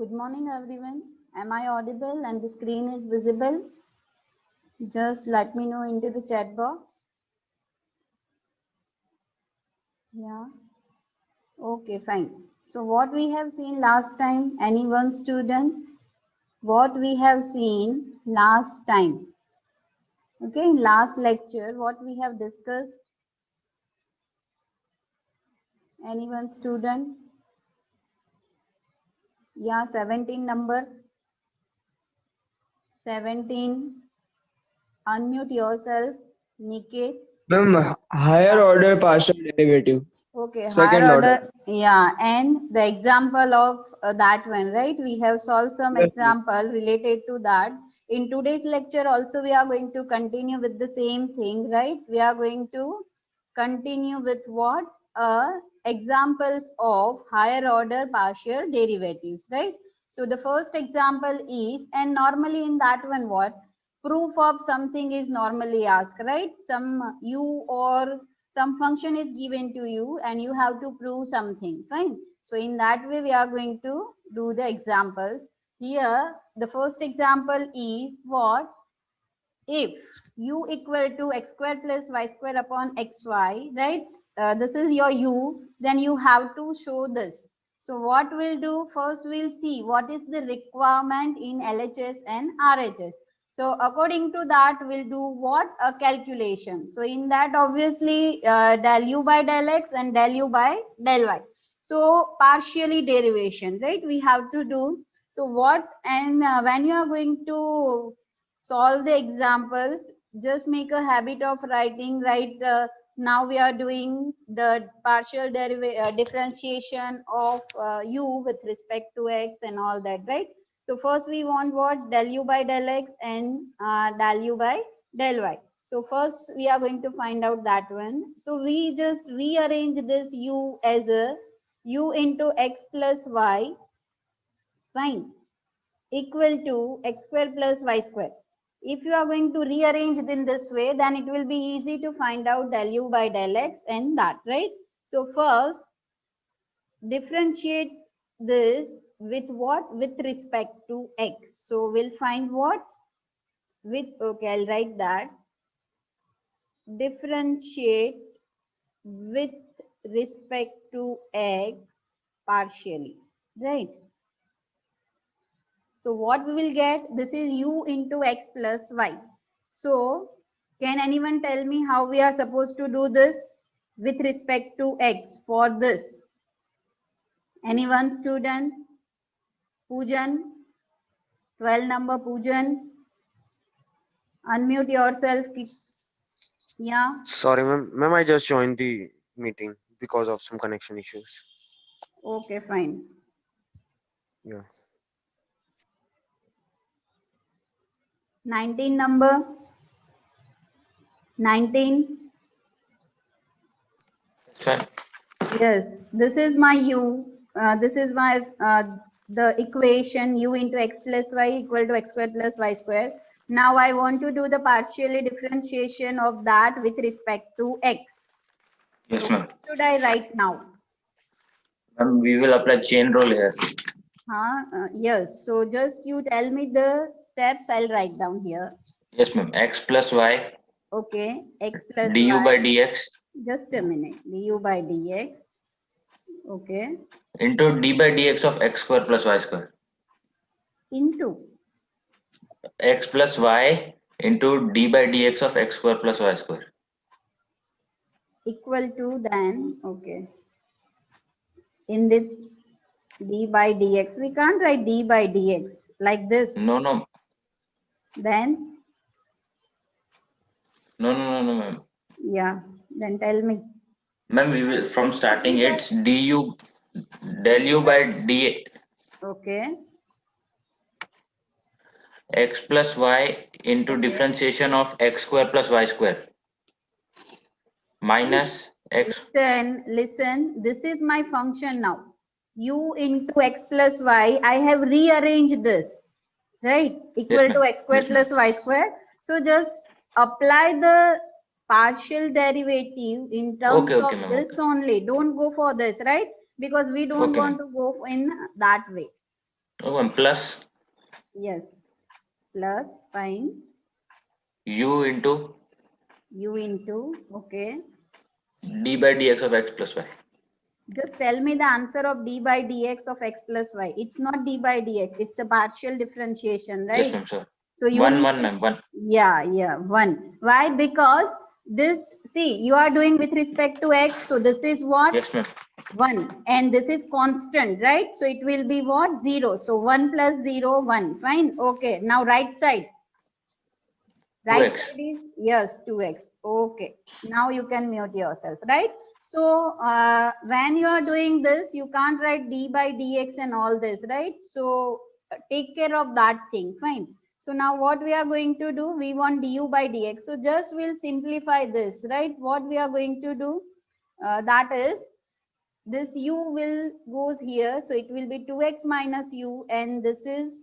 Good morning, everyone. Am I audible and the screen is visible? Just let me know into the chat box. Yeah. Okay, fine. So what we have seen last time, any one student? What we have seen last time? Okay, in last lecture, what we have discussed? Any one student? Yeah, 17 number. 17. Unmute yourself, Niket. Ma'am, higher Yeah. order partial derivative. Okay, higher Second order. order. Yeah, and the example of that one, right? We have solved some Yes, ma'am. example related to that. In today's lecture also we are going to continue with the same thing, right? We are going to continue with what? Examples of higher order partial derivatives, right? So the first example is, and normally in that one what? Proof of something is normally asked, right? Some u or some function is given to you and you have to prove something, fine. So in that way we are going to do the examples. Here the first example is what? If u equal to x square plus y square upon xy, right? This is your u, then you have to show this. So what we'll do, first we'll see what is the requirement in LHS and RHS. So according to that, we'll do what? A calculation. So in that, obviously, del u by del x and del u by del y. So partially derivation, right? We have to do. So what, and when you are going to solve the examples, just make a habit of writing, right? Now we are doing the partial differentiation of u with respect to x and all that, right? So first we want what? Del u by del x and del u by del y. So first we are going to find out that one. So we just rearrange this u as a u into x plus y, fine, equal to x square plus y square. If you are going to rearrange it in this way, then it will be easy to find out del u by del x and that, right? So first, differentiate this with what? With respect to x. So we'll find what? With, okay, I'll write that. Differentiate with respect to x partially, right? So what we will get? This is u into x plus y. So can anyone tell me how we are supposed to do this with respect to x for this? Anyone student? Poojan? 12 number Poojan? Unmute yourself. Yeah. Sorry, ma'am. Ma'am, I just joined the meeting because of some connection issues. Okay, fine. Yeah. 19 number. 19. Sir, Yes, this is my u. This is my the equation u into x plus y equal to x square plus y square. Now I want to do the partially differentiation of that with respect to x. yes, So ma'am. what should I write now? Ma'am, we will apply chain rule here. Yes. So just you tell me the steps. I'll write down here. Yes, ma'am. X plus y Okay, x plus du by y. dx Just a minute. Du by dx. Okay. into d by dx of x square plus y square. Into. X plus y into d by dx of x square plus y square. Equal to then, okay, in this d by dx, we can't write d by dx like this. No, no, Then, no, ma'am. yeah, then tell me. Ma'am, we will from starting it's du del u by d Okay, x plus y into okay. differentiation of x square plus y square minus x. Listen, this is my function now. U into x plus y, I have rearranged this, right? Yes, Equal to ma'am. x square Yes, ma'am. plus y square. So just apply the partial derivative in terms Okay, of ma'am. this Okay. only. Don't go for this, right? Because we don't Okay, want ma'am. to go in that way. Oh, and plus Yes. Plus, fine. u into U into, okay. d by dx of x plus y. Just tell me the answer of d by dx of x plus y. It's not d by dx. It's a partial differentiation, Yes, right? ma'am, sure. So you One, need one, ma'am, one. yeah, 1. Why? Because this, see, you are doing with respect to x. So this is what? Yes, ma'am. 1. And this is constant, right? So it will be what? 0. So 1 plus 0, 1. Fine. Okay. Now right side. Right 2x. side is, yes, 2x. Okay. Now you can mute yourself, right? So when you are doing this, you can't write d by dx and all this, right? So take care of that thing. Fine. So now what we are going to do, we want du by dx. So just we'll simplify this, right? What we are going to do, that is, this u will goes here. So it will be 2x minus u, and this is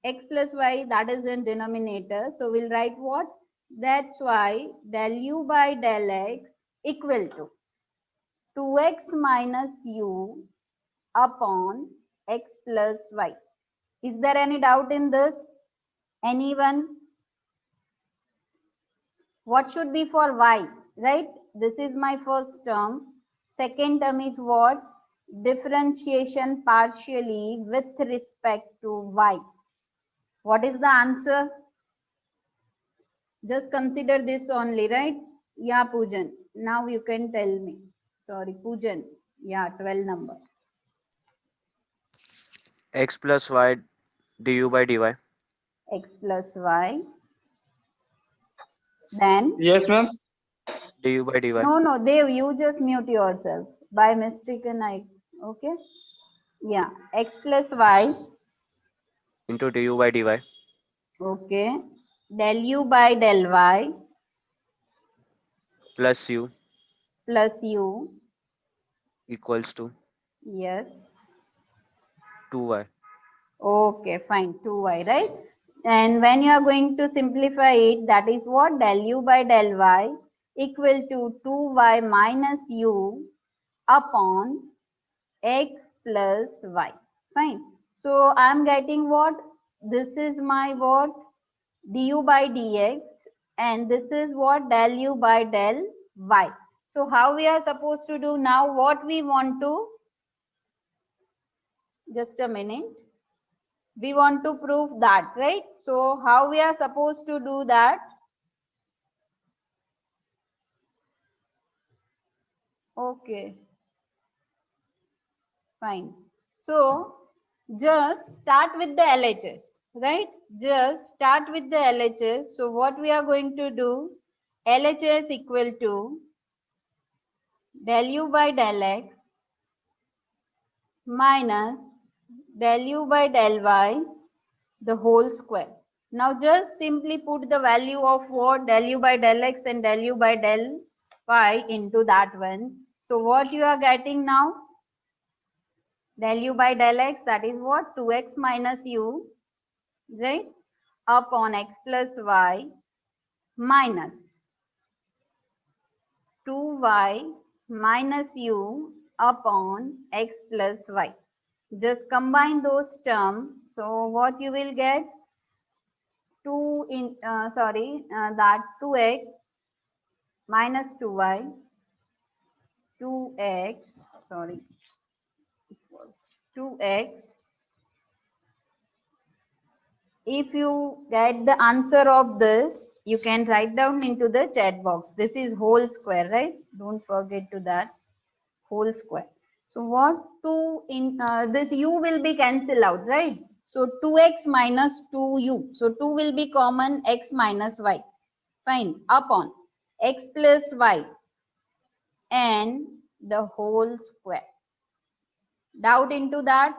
x plus y, that is in denominator. So we'll write what? That's why del u by del x equal to 2x minus u upon x plus y. Is there any doubt in this? Anyone? What should be for y, right? This is my first term. Second term is what? Differentiation partially with respect to y. What is the answer? Just consider this only, right? Yeah, Poojan. Now you can tell me. Sorry, Poojan. Yeah, 12 number. X plus y du by dy. X plus y. Then, Yes, ma'am. Du by dy. no, Dev, you just mute yourself. By mistake, and okay? Yeah, x plus y. Into du by dy Okay. Del u by del y plus u plus u. equals to Yes. 2y. Okay, fine. 2y, right? And when you are going to simplify it, that is what? Del u by del y equal to 2y minus u upon x plus y. Fine. So I am getting what? This is my what? Du by dx, and this is what? Del u by del y. So how we are supposed to do now? What we want to? Just a minute. We want to prove that, right? So how we are supposed to do that? Okay, fine. So just start with the LHS, right? Just start with the LHS. So what we are going to do, LHS equal to del u by del x minus del u by del y, the whole square. Now just simply put the value of what? Del u by del x and del u by del y into that one. So what you are getting now? Del u by del x, that is what? 2x minus u, right? Upon x plus y minus 2y minus u upon x plus y. Just combine those terms. So what you will get? that 2x minus 2y, 2x, sorry, equals 2x. If you get the answer of this, you can write down into the chat box. This is whole square, right? Don't forget to that, whole square. So what? 2 in this u will be cancelled out, right? So 2x minus 2u. So 2 will be common, x minus y. Fine. Upon x plus y and the whole square. Doubt into that?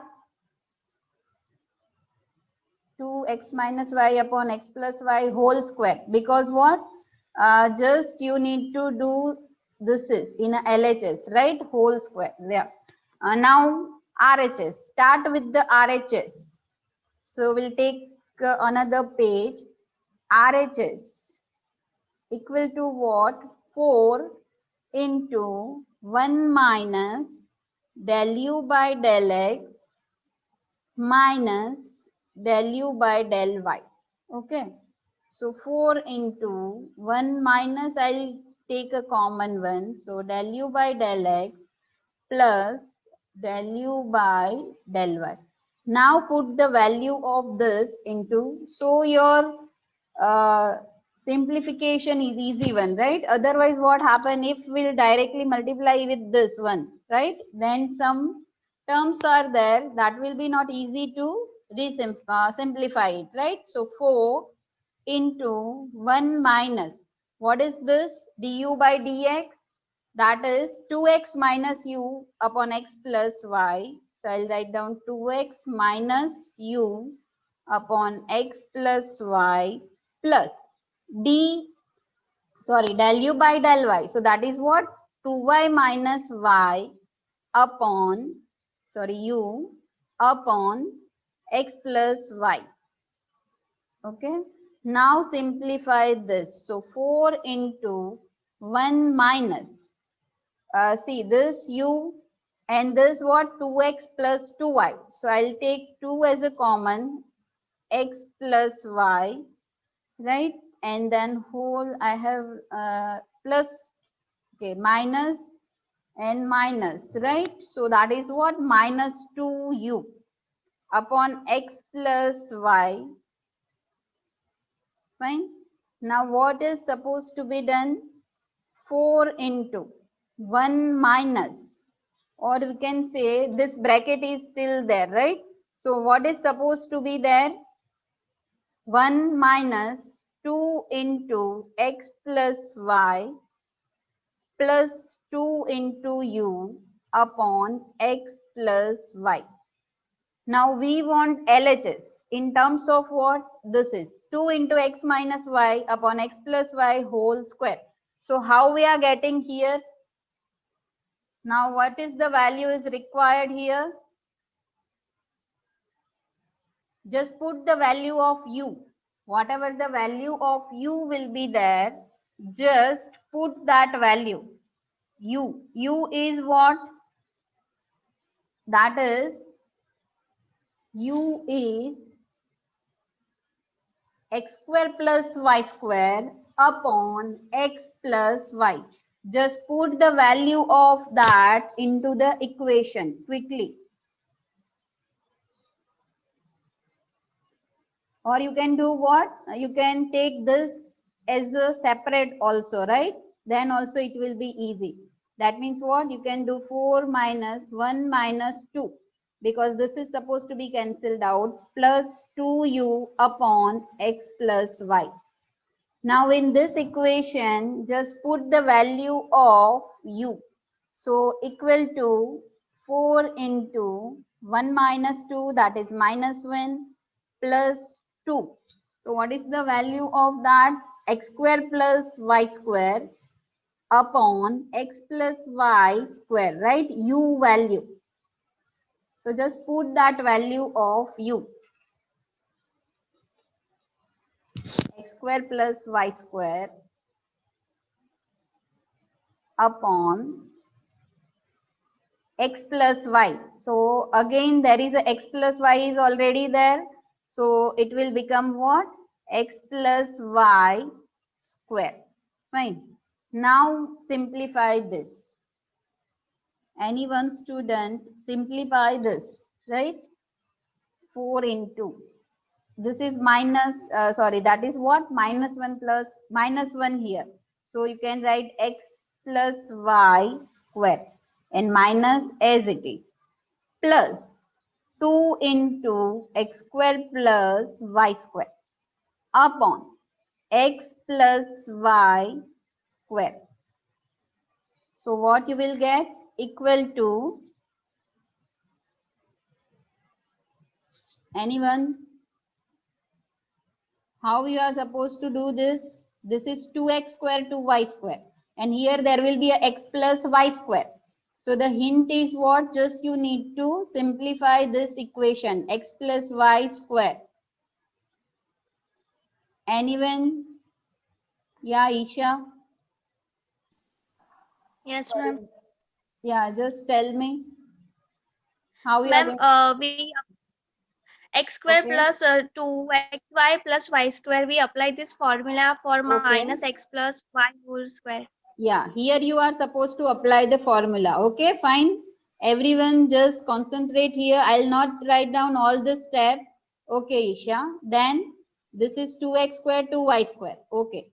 2x minus y upon x plus y whole square. Because what? Just you need to do this is in a LHS, right? Whole square. Yeah. Now RHS. Start with the RHS. So we'll take another page. RHS equal to what? 4 into 1 minus del u by del x minus del u by del y. Okay. So 4 into 1 minus, I'll take a common one. So del u by del x plus del u by del y. Now put the value of this into, so your uh, simplification is easy one, right? Otherwise what happen if we'll directly multiply with this one, right? Then some terms are there that will be not easy to simplify it, right? So 4 into 1 minus, what is this? Du by dx, that is 2x minus u upon x plus y. So I'll write down 2x minus u upon x plus y plus del u by del y. So that is what? 2y minus y upon, u upon x plus y. Okay. Now simplify this. So 4 into 1 minus, see this u and this what? 2x plus 2y. So I'll take 2 as a common, x plus y, right? And then whole I have plus, okay, minus and minus, right? So that is what? Minus 2u upon x plus y. Fine. Now what is supposed to be done? 4 into 1 minus, or we can say this bracket is still there, right? So what is supposed to be there? 1 minus 2 into x plus y plus 2 into u upon x plus y. Now we want LHS in terms of what? This is 2 into x minus y upon x plus y whole square. So how we are getting here? Now what is the value is required here? Just put the value of u. Whatever the value of u will be there, just put that value. U. U is what? That is, u is x square plus y square upon x plus y. Just put the value of that into the equation quickly. Or you can do what? You can take this as a separate also, right? Then also it will be easy. That means what? You can do 4 minus 1 minus 2, because this is supposed to be cancelled out, plus 2u upon x plus y. Now in this equation, just put the value of u. So equal to 4 into 1 minus 2, that is minus 1, plus 2. So what is the value of that? X square plus y square upon x plus y square, right? U value. So just put that value of u. X square plus y square upon x plus y. So again there is a x plus y is already there. So it will become what? X plus y square. Fine. Now simplify this. Any one student simplify this, right? 4 into. This is minus, that is what? Minus 1 plus minus 1 here. So you can write x plus y square and minus as it is, plus 2 into x square plus y square upon x plus y square. So what you will get? Equal to, anyone? How you are supposed to do this? This is 2x square to y square, and here there will be a x plus y square. So the hint is what? Just you need to simplify this equation, x plus y square. Anyone? Yeah, Isha? Yes, ma'am. Yeah, just tell me how you are Ma'am, going. x square Okay. plus 2xy plus y square. We apply this formula for minus x plus y whole square. Yeah, here you are supposed to apply the formula. Okay, fine. Everyone just concentrate here. I'll not write down all the step. Okay, Isha. Then this is 2x square to y square. Okay.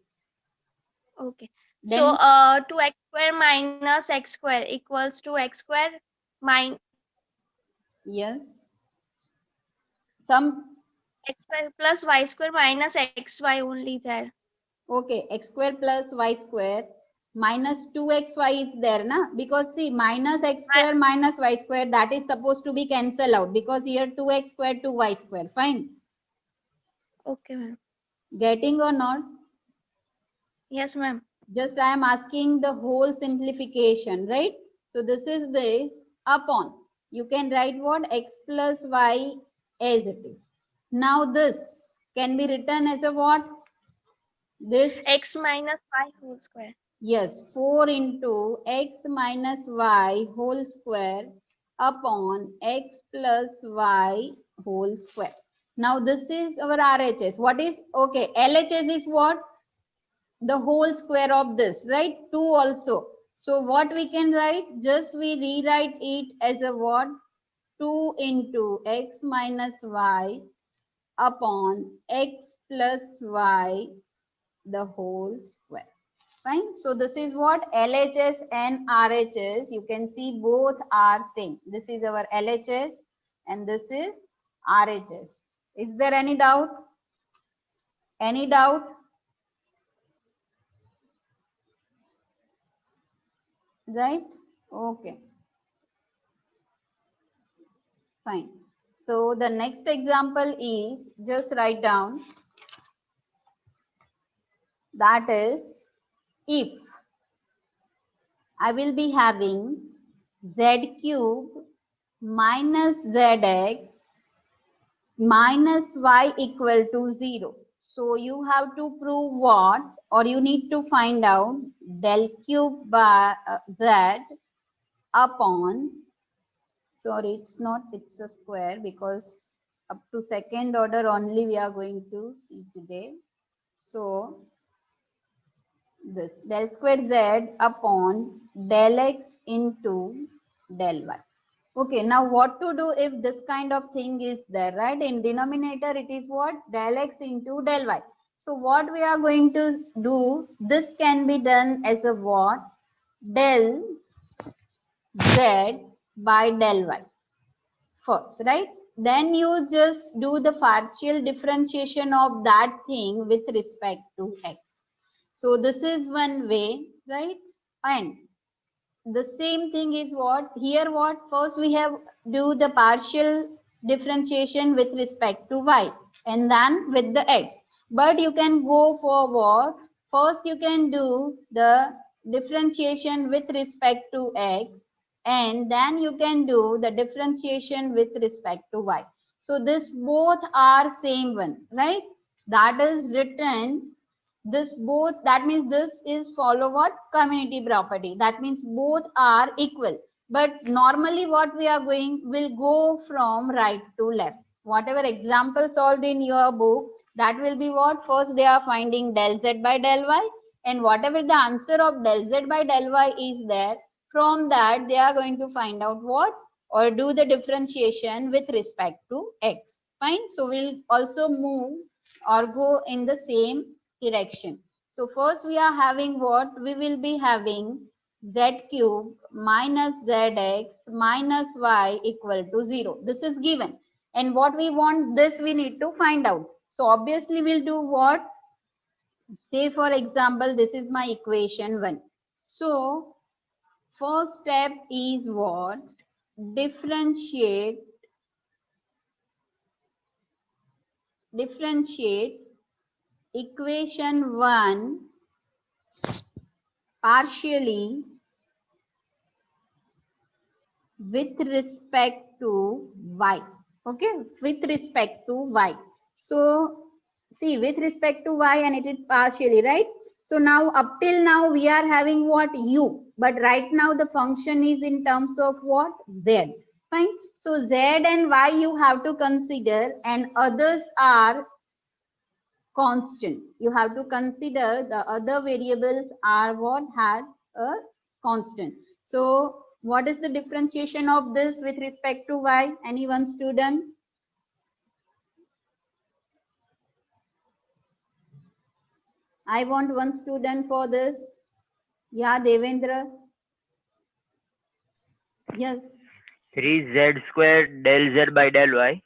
Okay. Then So 2x square minus x square equals to x square minus yes. Some x square plus y square minus xy only there. okay, x square plus y square minus 2xy is there, na? Because see, minus x square minus y square, that is supposed to be cancel out because here 2x square to y square. Fine. Okay, ma'am. Getting or not? Yes, ma'am. Just I am asking the whole simplification, right? So this is this upon. You can write what? X plus y as it is. Now this can be written as a what? This, X minus y whole square. yes, 4 into x minus y whole square upon x plus y whole square. Now this is our RHS. What is, okay, LHS is what? The whole square of this, right? 2 also. So what we can write? Just we rewrite it as a what? 2 into x minus y upon x plus y the whole square. Fine. So this is what LHS and RHS. You can see both are same. This is our LHS and this is RHS. Is there any doubt? Any doubt? Right? Okay. Fine. So the next example is, just write down, that is, if I will be having z cube minus zx minus y equal to 0. So you have to prove what, or you need to find out del cube by z upon, sorry, it's not, it's a square because up to second order only we are going to see today. So this del square z upon del x into del y. Okay, now what to do if this kind of thing is there, right? In denominator, it is what? Del x into del y. So what we are going to do, this can be done as a what? Del z by del y first, right? Then you just do the partial differentiation of that thing with respect to x. So this is one way, right? And the same thing is what? Here what? First we have do the partial differentiation with respect to y and then with the x. But you can go for what? First you can do the differentiation with respect to x and then you can do the differentiation with respect to y. So this both are same one, right? That is written this both, that means this is follow what? Community property. That means both are equal. But normally what we are going will go from right to left. Whatever example solved in your book, that will be what? First they are finding del z by del y, and whatever the answer of del z by del y is there, from that they are going to find out what? Or do the differentiation with respect to x. Fine. So we'll also move or go in the same direction. So first we are having what? We will be having z cube minus zx minus y equal to 0. This is given. And what we want, this we need to find out. So obviously we'll do what? Say for example, this is my equation 1. So first step is what? Differentiate equation 1 partially with respect to y. Okay, with respect to y. So see, with respect to y and it is partially, right? So now up till now we are having what? U, but right now the function is in terms of what? Z. Fine. So Z and Y you have to consider, and others are constant. You have to consider the other variables are what had a constant. So what is the differentiation of this with respect to Y? Any one student? I want one student for this. Yeah, Devendra. Yes, 3z square del z by del y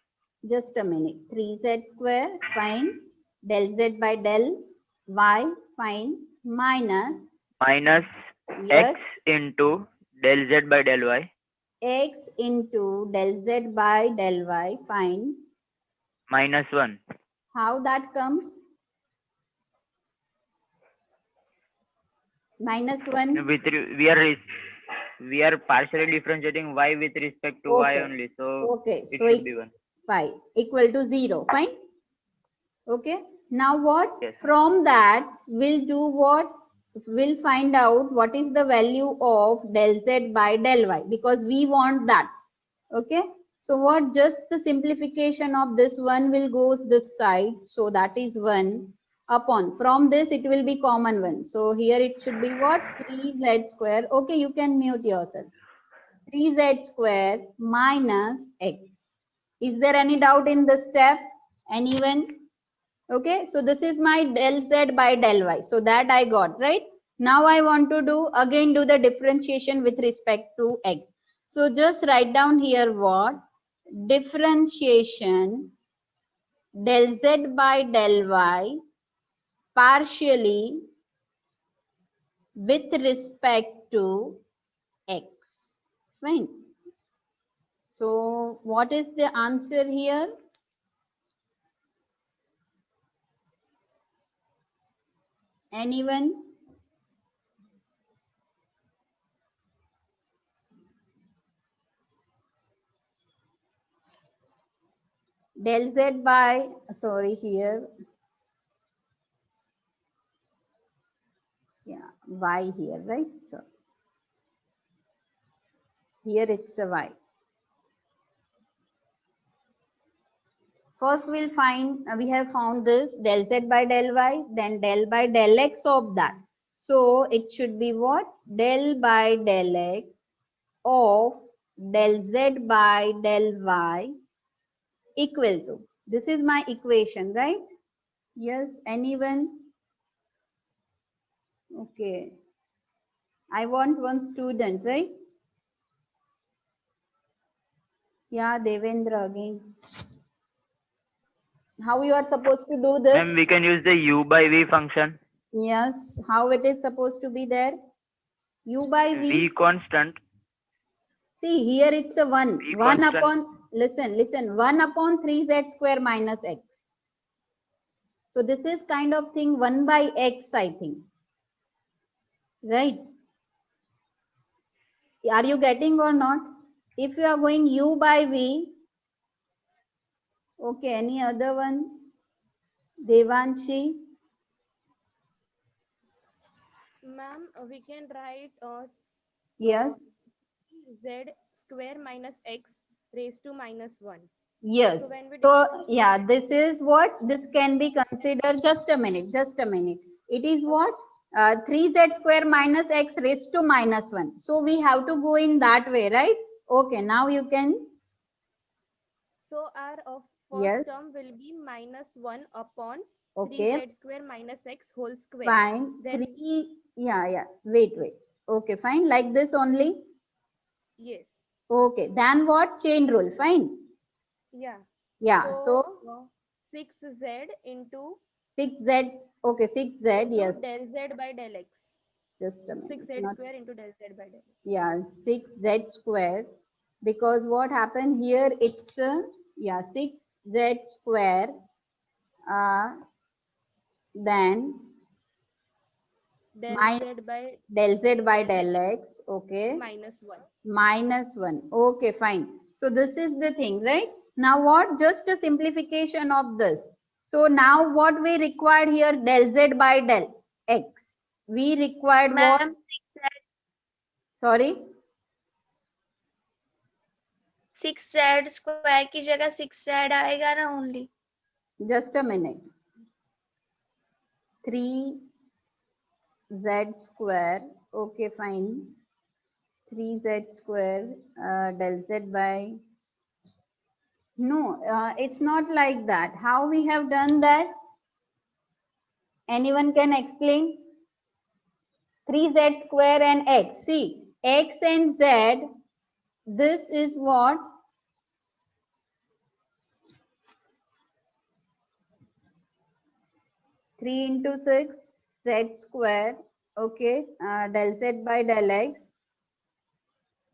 just a minute. 3z square, fine. Del z by del y, fine. Minus, minus yes, x into del z by del y x into del z by del y, fine. minus 1. How that comes? Minus 1. With we are partially differentiating y with respect to y Okay. only, so Okay, it so should be 1. 5 equal to 0, fine. Okay, now what? Yes. From that we'll do what? We'll find out what is the value of del z by del y, because we want that. Okay, so what? Just the simplification of this one will go this side, so that is 1 upon, from this it will be common 1, so here it should be what? 3z square. Okay, you can mute yourself. 3z square minus x. Is there any doubt in this step? Anyone? Okay, so this is my del z by del y. So that I got, right? Now I want to do the differentiation with respect to x. So just write down here what? Differentiation del z by del y partially with respect to x. Fine. So what is the answer here? Anyone? Del z by, sorry, here. Yeah, y here, right? So here it's a y. First we'll find, we have found this del z by del y, then del by del x of that. So it should be what? Del by del x of del z by del y equal to. This is my equation, right? Yes, anyone? Okay. I want one student, right? Yeah, Devendra again. How you are supposed to do this? Ma'am, we can use the u by v function. Yes, how it is supposed to be there? U by v. V constant. See, here it's a 1. V 1 constant. upon, listen, 1 upon 3z square minus x. So this is kind of thing 1 by x, I think. Right? Are you getting or not? If you are going u by v, okay, any other one? Devanshi? Ma'am, we can write Yes, z square minus x raised to minus 1. yes. So when we So, yeah, this is what? This can be considered, just a minute. It is what? 3z square minus x raised to minus 1. So, we have to go in that way, right? Okay, now you can, So our first yes, term will be minus 1 upon okay, 3z square minus x whole square. fine. Then 3, yeah, wait. Okay, fine, like this only. yes, Okay, then what? Chain rule, fine. yeah. Yeah, so 6z into 6z, okay, 6z, yes, del z by del x. just a minute. 6z Not, square into del z by del x. yeah, 6z square, because what happened here, it's, yeah, 6z square, then Del my z by del z by del x, okay, minus 1. minus 1, okay, fine. So this is the thing, right? Now what? Just a simplification of this. So now what we required here, del z by del x. We required what? Ma'am, 6z, Sorry? 6z square की जगह 6z आएगा ना only. Just a minute. 3z square. Okay, fine. 3z square del z by. No, it's not like that. How we have done that? Anyone can explain? 3z square and x. See, x and z, this is what? Three into six, z square, okay, del z by del x,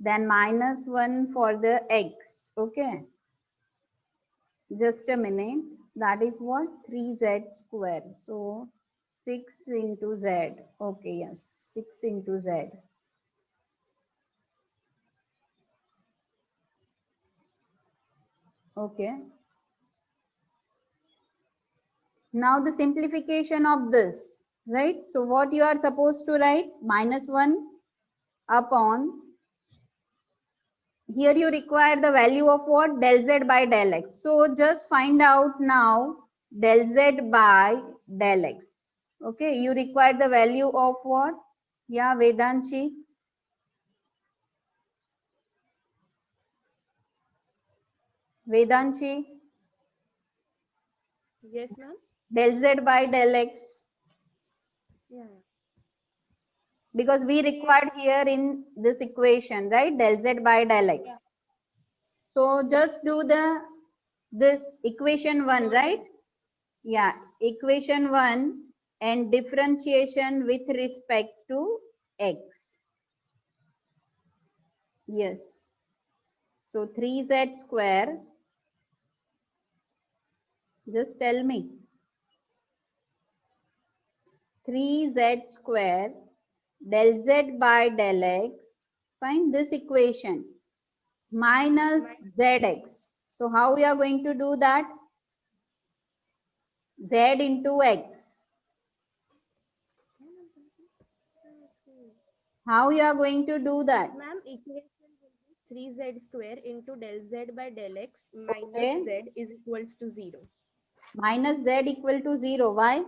then minus one for the x, okay. Just a minute, that is what? 3z square. So 6 into z, okay, yes, 6 into z. Okay. Now the simplification of this, right? So what you are supposed to write? Minus 1 upon, here you require the value of what? Del z by del x. So just find out now del z by del x. Okay, you require the value of what? Yeah, Vedanshi. Vedanshi, Yes, ma'am. del z by del x. Yeah. Because we required here in this equation, right? Del z by del x. So just do this equation 1, right? Yeah, equation 1 and differentiation with respect to x. Yes. So 3z square. Just tell me. 3z square del z by del x. Find this equation. Minus zx. So how we are going to do that? Z into x. How you are going to do that? Ma'am, equation will be 3z square into del z by del x minus Okay. z is equals to 0. Minus z equal to 0. Why?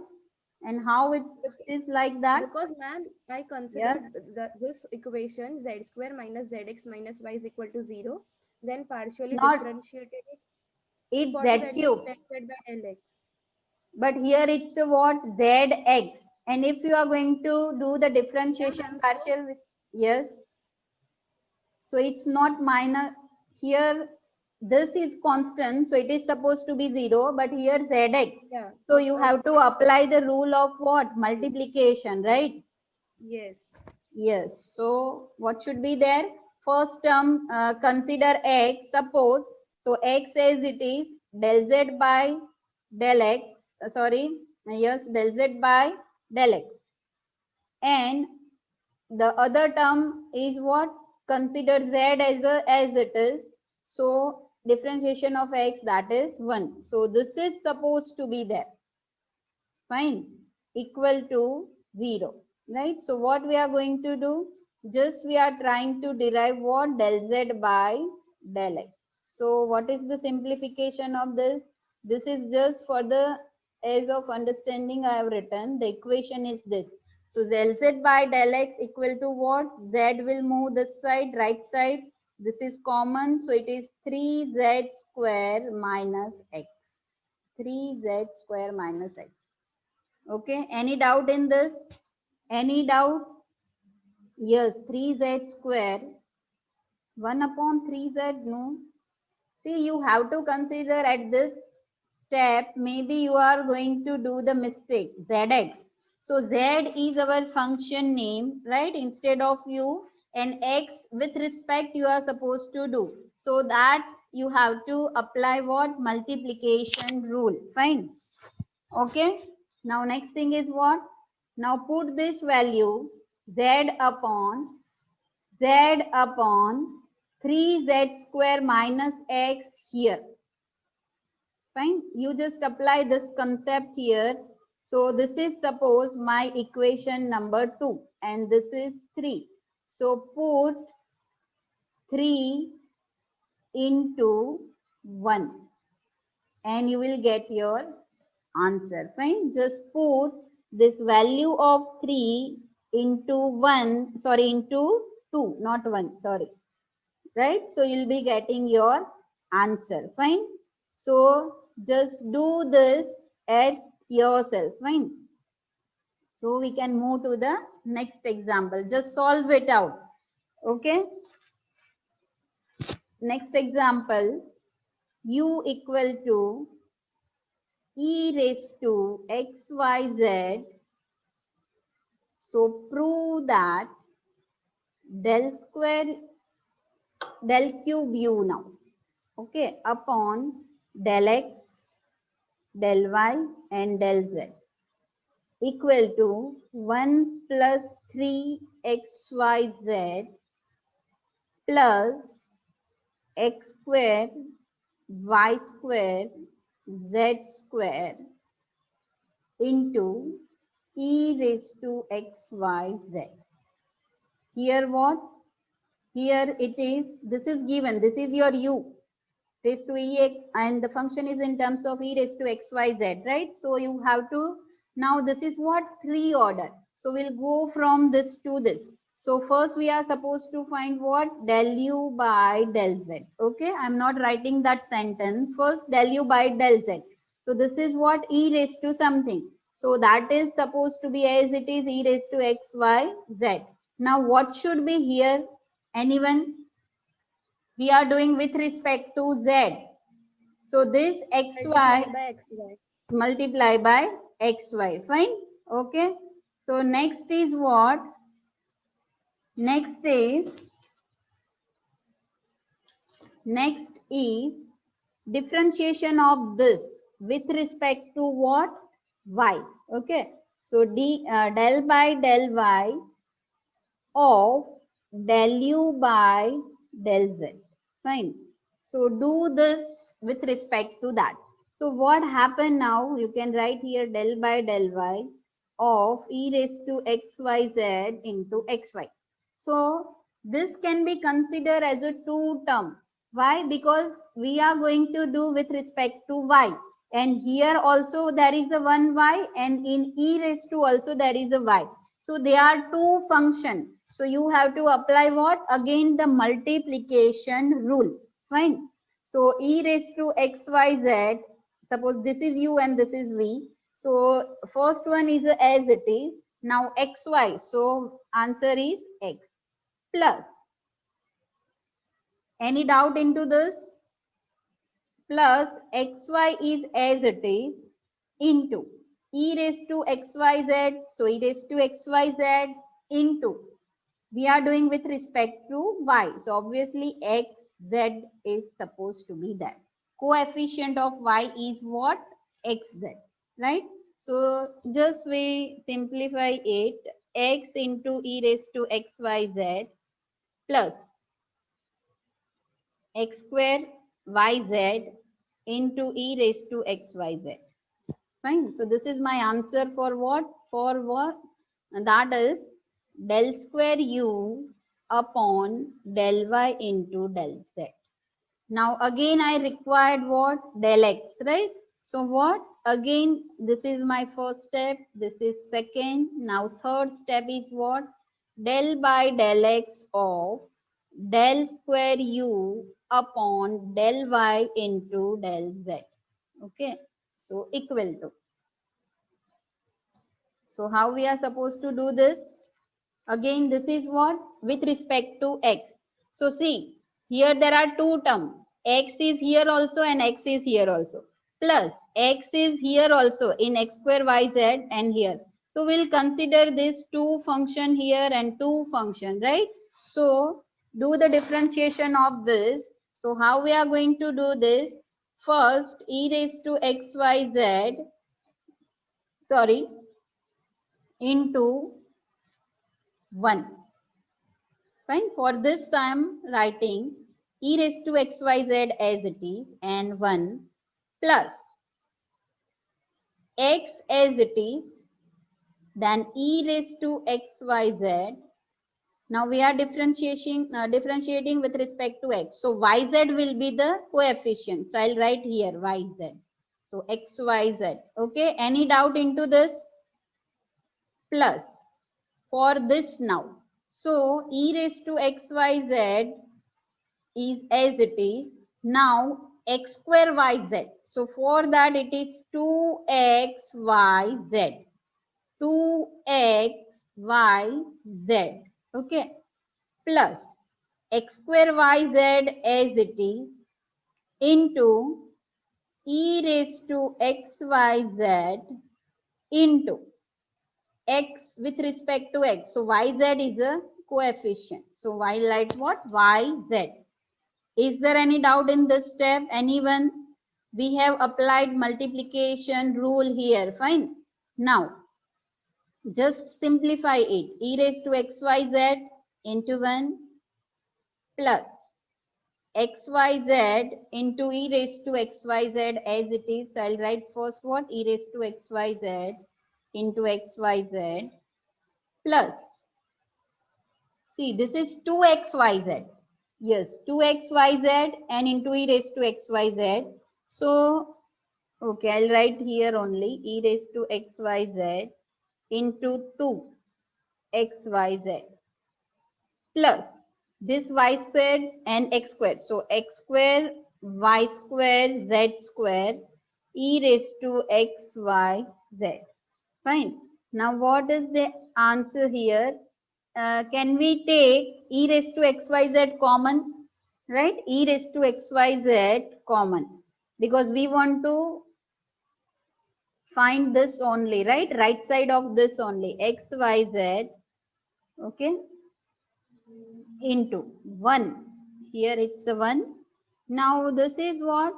And how it is like that? Because ma'am, I consider Yes. this equation z square minus zx minus y is equal to 0. Then partially Not- differentiated it It's for the z value of cube. del z by del x. But here it's a what? Zx. And if you are going to do the differentiation ma'am, so- partial, yes. So it's not minus. Here this is constant. So it is supposed to be 0. But here zx. Yeah. So you have to apply the rule of what? Multiplication, right? Yes. Yes. So what should be there? First term, consider x. Suppose, so x as it is del z by del x. Yes, del z by del x. And the other term is what? Consider z as it is. So differentiation of x, that is 1. So this is supposed to be there. Fine. Equal to 0. Right? So what we are going to do? Just we are trying to derive what? Del z by del x. So what is the simplification of this? This is just for the ease of understanding I have written. The equation is this. So del z by del x equal to what? Z will move this side, right side. This is common. So it is 3z square minus x. 3z square minus x. Okay, any doubt in this? Any doubt? Yes, 3z square. 1 upon 3z, no. See, you have to consider at this step, maybe you are going to do the mistake, zx. So z is our function name, right? Instead of u, and x with respect you are supposed to do. So that you have to apply what? Multiplication rule. Fine. Okay. Now next thing is what? Now put this value z upon 3z square minus x here. Fine. You just apply this concept here. So this is suppose my equation number 2 and this is 3. So put 3 into 1 and you will get your answer. Fine. Just put this value of 3 into 1, sorry, into 2, not 1, sorry. Right? So you'll be getting your answer. Fine. So just do this at yourself. Fine. So we can move to the next example. Just solve it out. Okay. Next example, u equal to e raised to xyz. So prove that del square, del cube u now, okay, upon del x, del y and del z equal to 1 plus 3xyz plus x square y square z square into e raised to xyz. Here what? Here it is, this is given, this is your u raised to ex and the function is in terms of e raised to xyz, right? So you have to, now this is what? 3 order. So we'll go from this to this. So first we are supposed to find what? Del u by del z. Okay, I'm not writing that sentence. First del u by del z. So this is what? E raised to something. So that is supposed to be as it is, e raised to xyz. Now what should be here? Anyone? We are doing with respect to z. So this xy Multiplied by xy. multiply by xy. Fine. Okay. So next is what? Next is differentiation of this with respect to what? Y. Okay. So del by del y of del u by del z. Fine. So do this with respect to that. So what happened now? You can write here del by del y of e raised to xyz into xy. So this can be considered as a two term. Why? Because we are going to do with respect to y. And here also there is a one y and in e raised to also there is a y. So they are two functions. So you have to apply what? Again the multiplication rule. Fine. So e raised to xyz, suppose this is u and this is v. So first one is as it is. Now xy. So answer is x plus. Any doubt into this? Plus xy is as it is into e raised to xyz. So e raised to xyz into, we are doing with respect to y. So obviously x, z is supposed to be that. Coefficient of y is what? xz, right? So just we simplify it, x into e raised to xyz plus x square yz into e raised to xyz. Fine. So this is my answer for what? For what? And that is del square u upon del y into del z. Now again I required what? Del x, right? So what? Again, this is my first step. This is second. Now third step is what? Del by del x of del square u upon del y into del z. Okay. So equal to. So how we are supposed to do this? Again, this is what? With respect to x. So see, here there are two terms. X is here also and x is here also. Plus x is here also in x square yz and here. So we'll consider this two function here and two function, right? So do the differentiation of this. So how we are going to do this? First, e raised to xyz, sorry, into 1. Fine. For this I am writing e raised to xyz as it is and 1 plus x as it is, then e raised to xyz Now we are differentiating with respect to x. So yz will be the coefficient. So I'll write here yz. So xyz. Okay. Any doubt into this? Plus for this now. So e raised to xyz is as it is. Now x square yz. So for that it is 2xyz. 2xyz. Okay. Plus x square yz as it is into e raised to xyz into x with respect to x. So yz is a coefficient. So I'll write what? Yz. Is there any doubt in this step? Anyone? We have applied multiplication rule here. Fine. Now, just simplify it. E raised to xyz into 1 plus xyz into e raised to xyz as it is. So I'll write first what? E raised to xyz into xyz plus, see, this is 2xyz. Yes, 2xyz and into e raised to xyz. So, okay, I'll write here only e raised to xyz into 2xyz plus this y squared and x squared. So, x square, y square, z square, e raised to xyz. Fine. Now, what is the answer here? Can we take e raised to xyz common, right? E raised to xyz common, because we want to find this only, right side of this only, xyz, okay, into 1. Here it's a 1. Now this is what?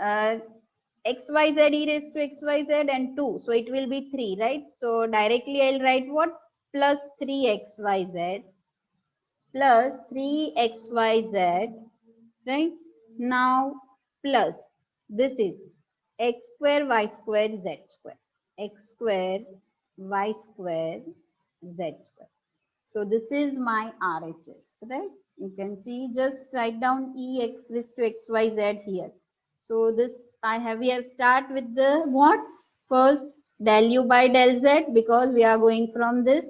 Xyz e raised to xyz and 2. So it will be 3, right? So directly I'll write what? Plus 3xyz plus 3xyz, right? Now plus this is x square y square z square, x square y square z square. So this is my RHS, right? You can see, just write down e x raised to xyz here. So this we have start with the what? First del u by del z, because we are going from this.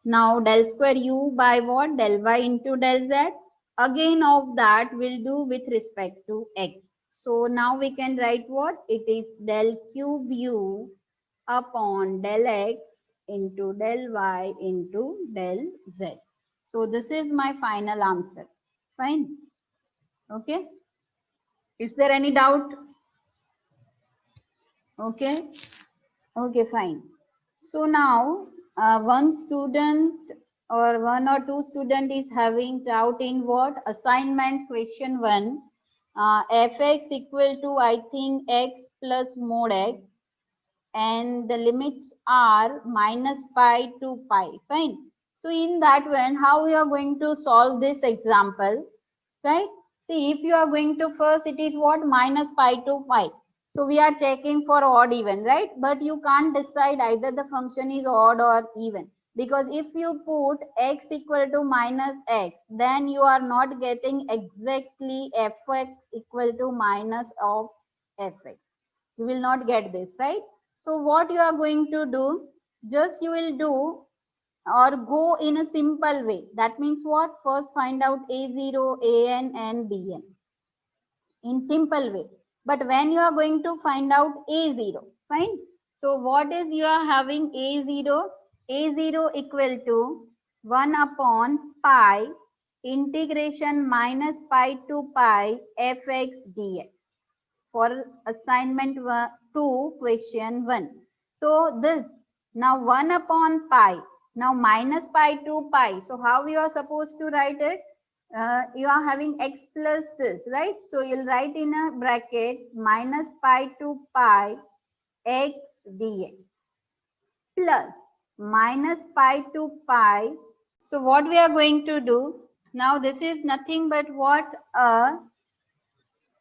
Now del square u by what? Del y into del z. Again of that we'll do with respect to x. So now we can write what? It is del cube u upon del x into del y into del z. So this is my final answer. Fine. Okay. Is there any doubt? Okay. Okay, fine. So now one student or one or two student is having doubt in what? Assignment question 1. Fx equal to, I think, x plus mod x, and the limits are minus pi to pi. Fine. So in that one, how we are going to solve this example, right? See, if you are going to first, it is what? Minus pi to pi. So we are checking for odd even, right? But you can't decide either the function is odd or even, because if you put x equal to minus x, then you are not getting exactly fx equal to minus of fx. You will not get this, right? So what you are going to do, just you will do or go in a simple way. That means what? First find out a0, an and bn in simple way. But when you are going to find out a0, fine. So what is you are having a0? A0 equal to 1 upon pi integration minus pi to pi fx dx for assignment 2 question 1. So this now 1 upon pi, now minus pi to pi. So how you are supposed to write it? You are having x plus this, right? So you'll write in a bracket minus pi to pi x dx plus minus pi to pi. So what we are going to do now, this is nothing but what?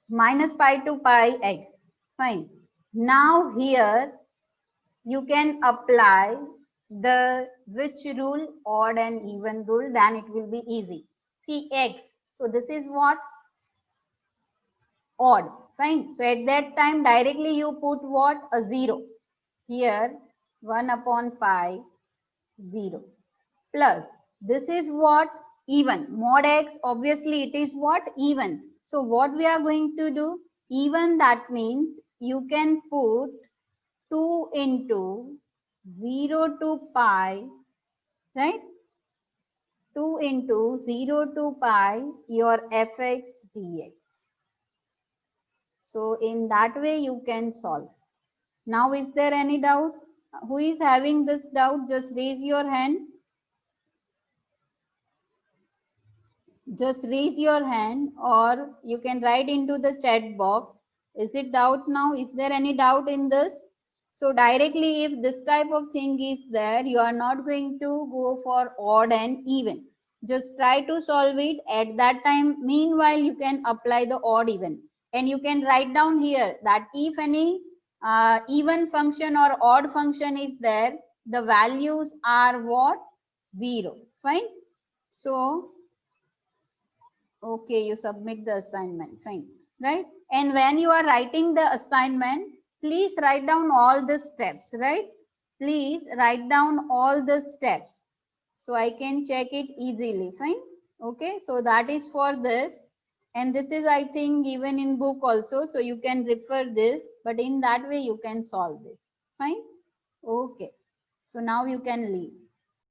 Minus pi to pi x. Fine. Now here you can apply the which rule? Odd and even rule, then it will be easy. See x, so this is what? Odd, fine. So at that time directly you put what? A 0. Here 1 upon pi 0 plus this is what? Even. Mod x, obviously it is what? Even. So what we are going to do? Even, that means you can put 2 into 0 to pi, right? 2 into 0 to pi your fx dx. So in that way you can solve. Now is there any doubt? Who is having this doubt? Just raise your hand. Just raise your hand, or you can write into the chat box. Is it doubt now? Is there any doubt in this? So directly if this type of thing is there, you are not going to go for odd and even. Just try to solve it at that time. Meanwhile, you can apply the odd even. And you can write down here that if any even function or odd function is there, the values are what? 0. Fine. So okay, you submit the assignment, fine, right? And when you are writing the assignment, please write down all the steps, right? Please write down all the steps so I can check it easily, fine? Okay, so that is for this. And this is, I think, given in book also, so you can refer this, but in that way you can solve this, fine? Okay, so now you can leave.